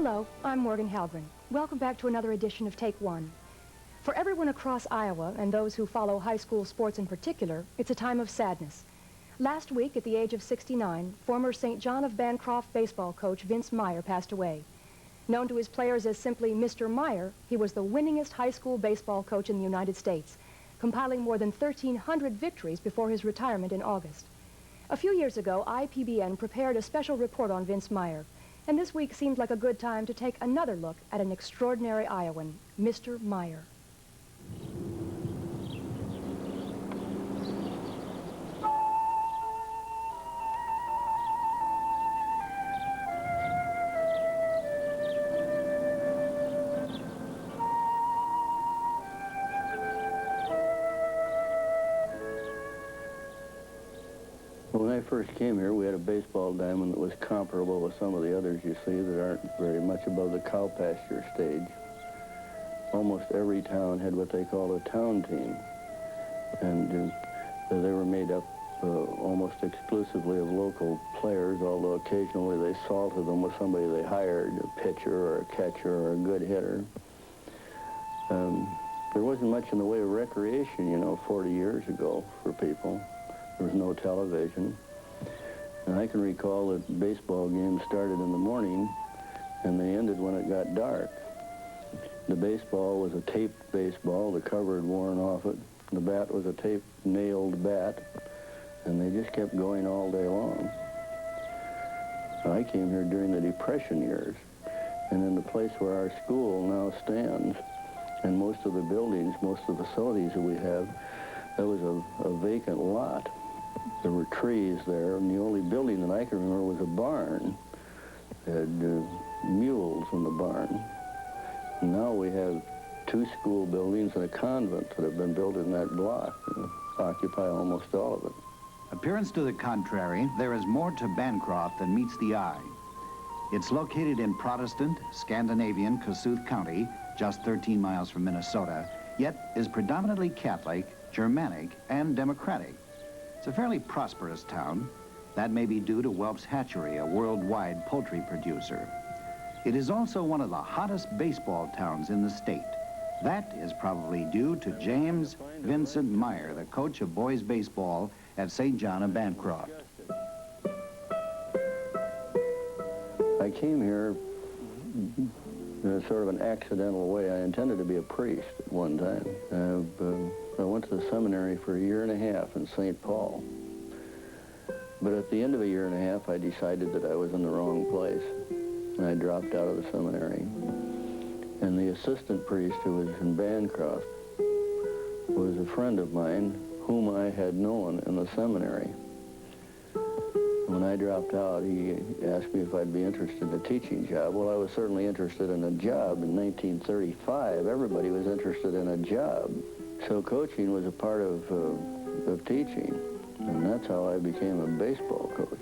Hello, I'm Morgan Halgren. Welcome back to another edition of Take One. For everyone across Iowa, and those who follow high school sports in particular, it's a time of sadness. Last week, at the age of 69, former St. John of Bancroft baseball coach Vince Meyer passed away. Known to his players as simply Mr. Meyer, he was the winningest high school baseball coach in the United States, compiling more than 1,300 victories before his retirement in August. A few years ago, IPBN prepared a special report on Vince Meyer, and this week seemed like a good time to take another look at an extraordinary Iowan, Mr. Meyer. When I first came here, we had a baseball diamond that was comparable with some of the others you see that aren't very much above the cow pasture stage. Almost every town had what they called a town team, and they were made up almost exclusively of local players, although occasionally they salted them with somebody they hired, a pitcher or a catcher or a good hitter. There wasn't much in the way of recreation, you know, 40 years ago for people. There was no television. And I can recall that baseball games started in the morning and they ended when it got dark. The baseball was a taped baseball, the cover had worn off it. The bat was a taped nailed bat, and they just kept going all day long. I came here during the Depression years, and in the place where our school now stands, and most of the buildings, most of the facilities that we have, that was a vacant lot. There were trees there, and the only building that I can remember was a barn. It had mules in the barn. And now we have 2 school buildings and a convent that have been built in that block and occupy almost all of it. Appearance to the contrary, there is more to Bancroft than meets the eye. It's located in Protestant, Scandinavian Kossuth County, just 13 miles from Minnesota, yet is predominantly Catholic, Germanic, and Democratic. It's a fairly prosperous town. That may be due to Welps Hatchery, a worldwide poultry producer. It is also one of the hottest baseball towns in the state. That is probably due to James Vincent Meyer, the coach of boys baseball at St. John of Bancroft. I came here in sort of an accidental way. I intended to be a priest at one time. I went to the seminary for 1.5 years in St. Paul. But at the end of 1.5 years, I decided that I was in the wrong place. And I dropped out of the seminary. And the assistant priest who was in Bancroft was a friend of mine whom I had known in the seminary. When I dropped out, he asked me if I'd be interested in a teaching job. Well, I was certainly interested in a job. In 1935, everybody was interested in a job. So coaching was a part of teaching, and that's how I became a baseball coach.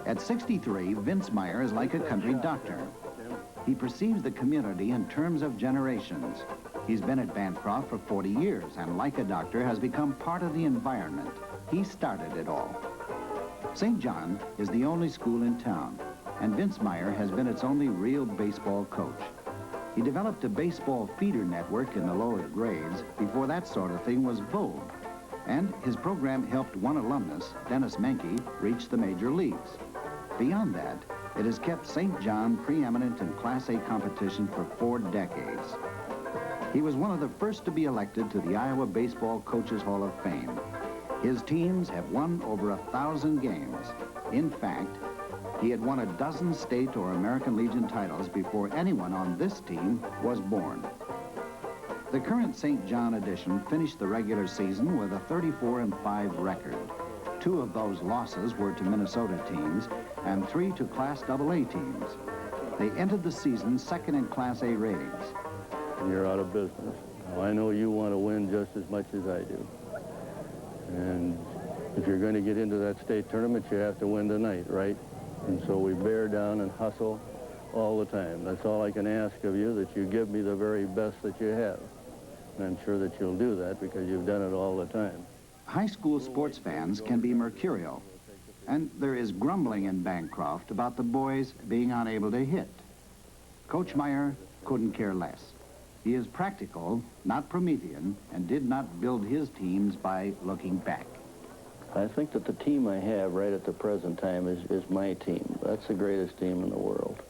At 63, Vince Meyer is like a country doctor. He perceives the community in terms of generations. He's been at Bancroft for 40 years, and like a doctor, has become part of the environment. He started it all. St. John is the only school in town, and Vince Meyer has been its only real baseball coach. He developed a baseball feeder network in the lower grades before that sort of thing was vogue. And his program helped one alumnus, Dennis Menke, reach the major leagues. Beyond that, it has kept St. John preeminent in Class A competition for 4 decades. He was one of the first to be elected to the Iowa Baseball Coaches Hall of Fame. His teams have won over 1,000 games. In fact, he had won 12 state or American Legion titles before anyone on this team was born. The current St. John edition finished the regular season with a 34-5 record. 2 of those losses were to Minnesota teams and 3 to Class AA teams. They entered the season second in Class A ratings. You're out of business. Now, I know you want to win just as much as I do. And if you're going to get into that state tournament, you have to win tonight, right? And so we bear down and hustle all the time. That's all I can ask of you, that you give me the very best that you have. And I'm sure that you'll do that because you've done it all the time. High school sports fans can be mercurial, and there is grumbling in Bancroft about the boys being unable to hit. Coach Meyer couldn't care less. He is practical, not Promethean, and did not build his teams by looking back. I think that the team I have right at the present time is my team. That's the greatest team in the world.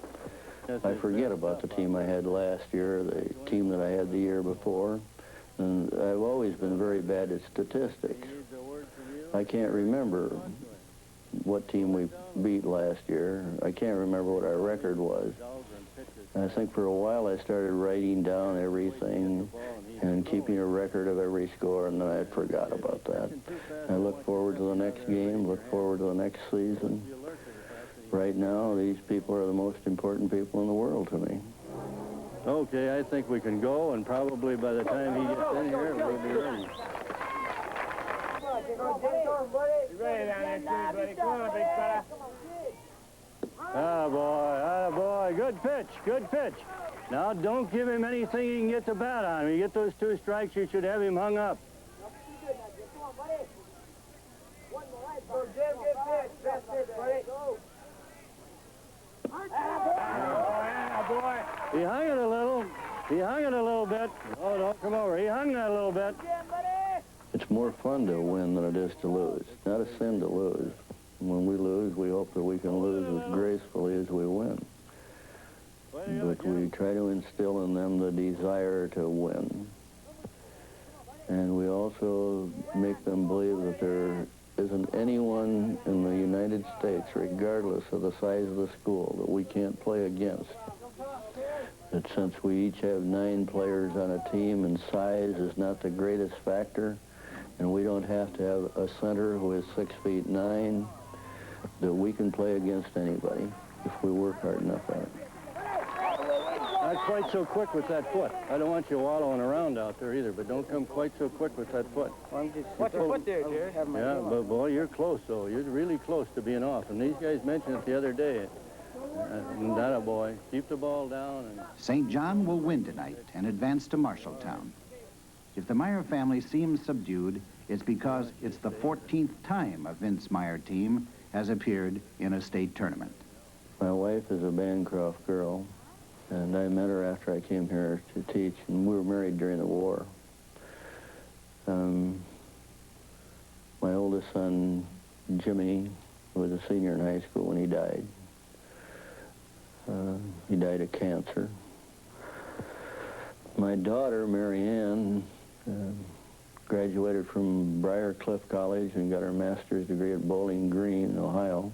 I forget about the team I had last year, the team that I had the year before, and I've always been very bad at statistics. I can't remember what team we beat last year. I can't remember what our record was. I think for a while I started writing down everything and keeping a record of every score, and then I forgot about that. I look forward to the next game, look forward to the next season. Right now, these people are the most important people in the world to me. Okay, I think we can go, and probably by the time he gets in here, we'll be ready. Ah, boy, good pitch. Now, don't give him anything he can get the bat on him. You get those 2 strikes, you should have him hung up. He hung it a little. He hung it a little bit. Oh, don't come over. He hung that a little bit. It's more fun to win than it is to lose. It's not a sin to lose. When we lose, we hope that we can lose as gracefully as we win. But we try to instill in them the desire to win. And we also make them believe that there isn't anyone in the United States, regardless of the size of the school, that we can't play against. That since we each have 9 players on a team and size is not the greatest factor, and we don't have to have a center who is 6'9", that we can play against anybody if we work hard enough at it. Not quite so quick with that foot. I don't want you wallowing around out there either, but don't come quite so quick with that foot. Watch your foot there, Jerry. Yeah, but boy, you're close, though. You're really close to being off. And these guys mentioned it the other day. That a boy. Keep the ball down. And St. John will win tonight and advance to Marshalltown. If the Meyer family seems subdued, it's because it's the 14th time a Vince Meyer team has appeared in a state tournament. My wife is a Bancroft girl, and I met her after I came here to teach, and we were married during the war. My oldest son, Jimmy, was a senior in high school when he died. He died of cancer. My daughter, Mary Ann, graduated from Briarcliff College and got her master's degree at Bowling Green, Ohio.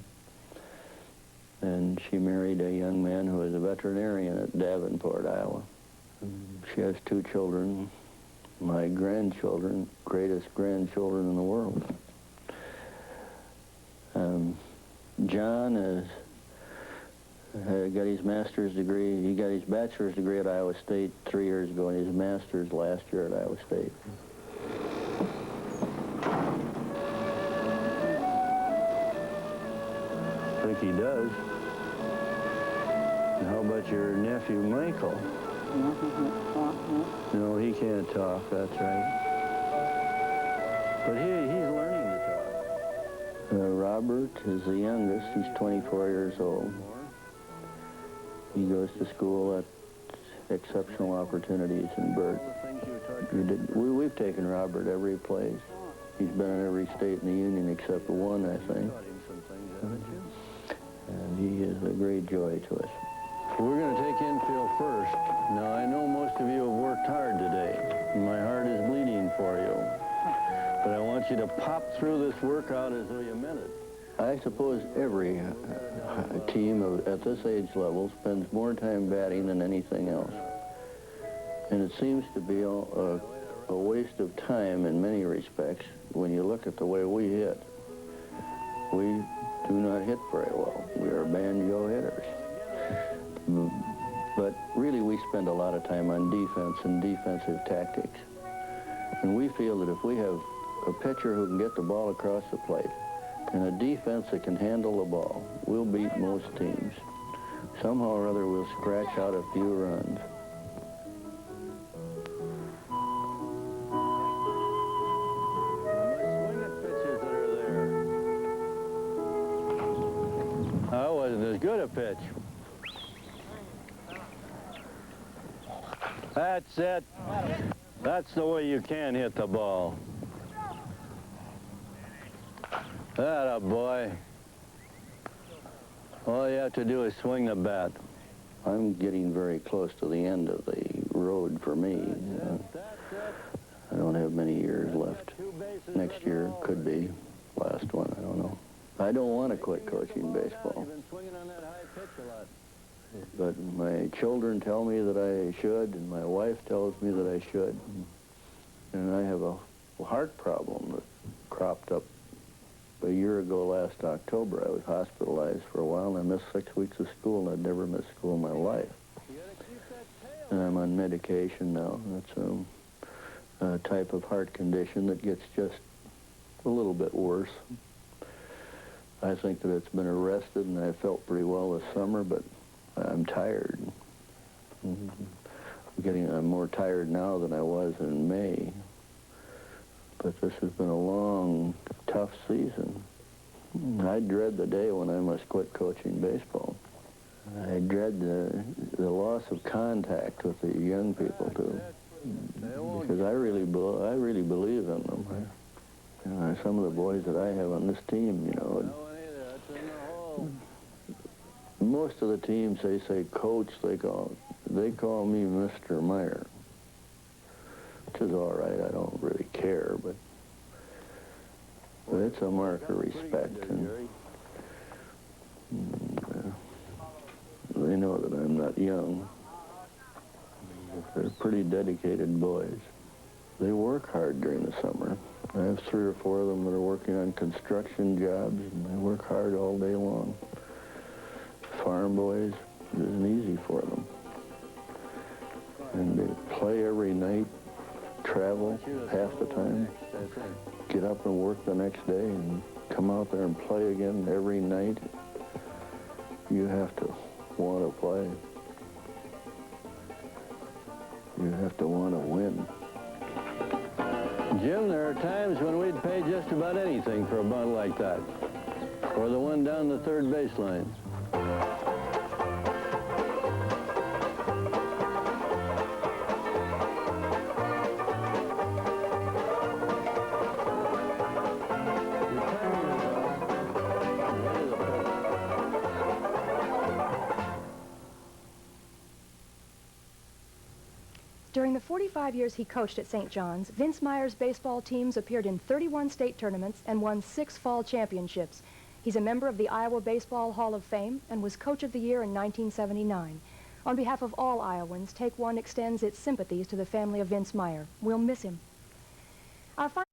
And she married a young man who was a veterinarian at Davenport, Iowa. She has 2 children, my grandchildren, greatest grandchildren in the world. John got his master's degree. He got his bachelor's degree at Iowa State 3 years ago, and his master's last year at Iowa State. I think he does. And how about your nephew, Michael? No, he can't talk, that's right. But he's learning to talk. Robert is the youngest. He's 24 years old. He goes to school at Exceptional Opportunities in Burt. We've taken Robert every place. He's been in every state in the Union except for one, I think. And he is a great joy to us. We're going to take infield first. Now, I know most of you have worked hard today. My heart is bleeding for you. But I want you to pop through this workout as though you meant it. I suppose every team at this age level spends more time batting than anything else. And it seems to be a waste of time in many respects when you look at the way we hit. We do not hit very well. We are banjo hitters. But really, we spend a lot of time on defense and defensive tactics. And we feel that if we have a pitcher who can get the ball across the plate and a defense that can handle the ball. We'll beat most teams. Somehow or other, we'll scratch out a few runs. That wasn't as good a pitch. That's it. That's the way you can hit the ball. Atta boy. All you have to do is swing the bat. I'm getting very close to the end of the road for me. I don't have many years left. Next year could be last one, I don't know. I don't want to quit coaching baseball. But my children tell me that I should, and my wife tells me that I should. And I have a heart problem that cropped up a year ago last October. I was hospitalized for a while, and I missed 6 weeks of school, and I'd never missed school in my life. And I'm on medication now. That's a type of heart condition that gets just a little bit worse. I think that it's been arrested, and I felt pretty well this summer, but I'm tired. I'm more tired now than I was in May. But this has been a long, tough season. I dread the day when I must quit coaching baseball. I dread the loss of contact with the young people, too, because I really believe in them. Some of the boys that I have on this team, most of the teams, they say coach, they call me Mr. Meyer, which is all right. I don't really care, but it's a mark of respect, and they know that I'm not young. They're pretty dedicated boys. They work hard during the summer. I have 3 or 4 of them that are working on construction jobs, and they work hard all day long. Farm boys, it isn't easy for them. And they play every night, travel half the time, get up and work the next day, and come out there and play again every night. You have to want to play. You have to want to win. Jim, there are times when we'd pay just about anything for a bunt like that, or the one down the third baseline. During the 45 years he coached at St. John's, Vince Meyer's baseball teams appeared in 31 state tournaments and won 6 fall championships. He's a member of the Iowa Baseball Hall of Fame and was Coach of the Year in 1979. On behalf of all Iowans, Take One extends its sympathies to the family of Vince Meyer. We'll miss him. Our